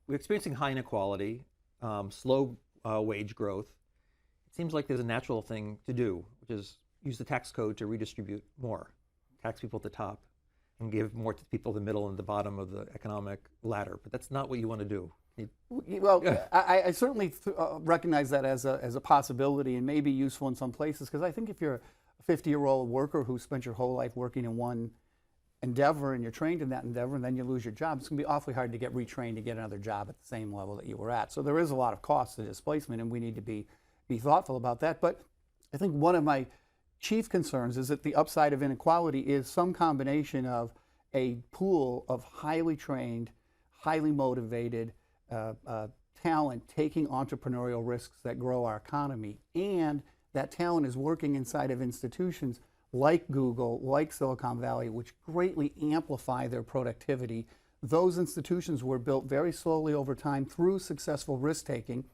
we're experiencing high inequality, slow wage growth. It seems like there's a natural thing to do, which is use the tax code to redistribute more, tax people at the top, and give more to people in the middle and the bottom of the economic ladder. But that's not what you want to do. Well, I certainly recognize that as a possibility and may be useful in some places, because I think if you're a 50-year-old worker who spent your whole life working in one endeavor and you're trained in that endeavor and then you lose your job, it's going to be awfully hard to get retrained to get another job at the same level that you were at. So there is a lot of cost to displacement, and we need to be thoughtful about that. But I think one of my chief concerns is that the upside of inequality is some combination of a pool of highly trained, highly motivated talent taking entrepreneurial risks that grow our economy, and that talent is working inside of institutions like Google, like Silicon Valley, which greatly amplify their productivity. Those institutions were built very slowly over time through successful risk-taking.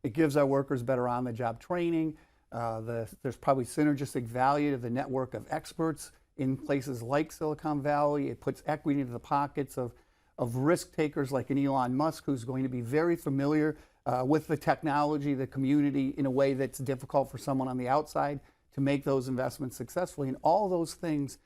It gives our workers better on-the-job training. There's probably synergistic value to the network of experts in places like Silicon Valley. It puts equity into the pockets of risk takers like an Elon Musk, who's going to be very familiar with the technology, the community, in a way that's difficult for someone on the outside to make those investments successfully. And all those things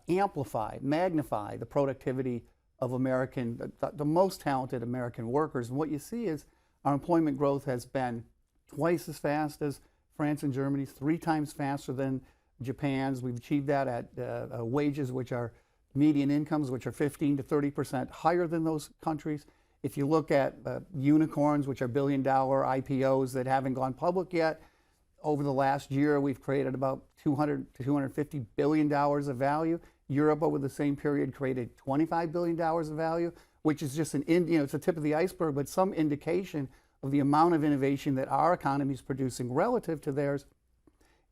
amplify, magnify the productivity of the most talented American workers. And what you see is our employment growth has been twice as fast as France and Germany's, 3 times faster than Japan's. We've achieved that at wages which are median incomes, which are 15 to 30% higher than those countries. If you look at unicorns, which are billion-dollar IPOs that haven't gone public yet, over the last year, we've created about $200 to $250 billion of value. Europe, over the same period, created $25 billion of value, which is just it's a tip of the iceberg, but some indication of the amount of innovation that our economy is producing relative to theirs.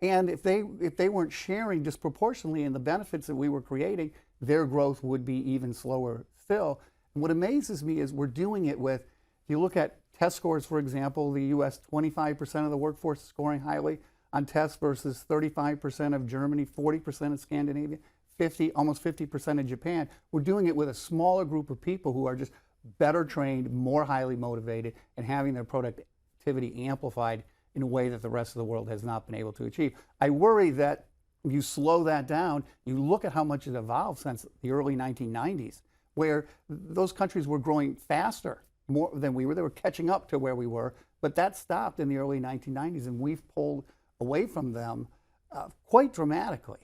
And if they weren't sharing disproportionately in the benefits that we were creating, their growth would be even slower still. And what amazes me is we're doing it with, if you look at test scores, for example, the US, 25% of the workforce is scoring highly on tests versus 35% of Germany, 40% of Scandinavia, almost 50% of Japan. We're doing it with a smaller group of people who are just better trained, more highly motivated, and having their productivity amplified in a way that the rest of the world has not been able to achieve. I worry that if you slow that down, you look at how much it evolved since the early 1990s, where those countries were growing faster more than we were. They were catching up to where we were, but that stopped in the early 1990s, and we've pulled away from them quite dramatically.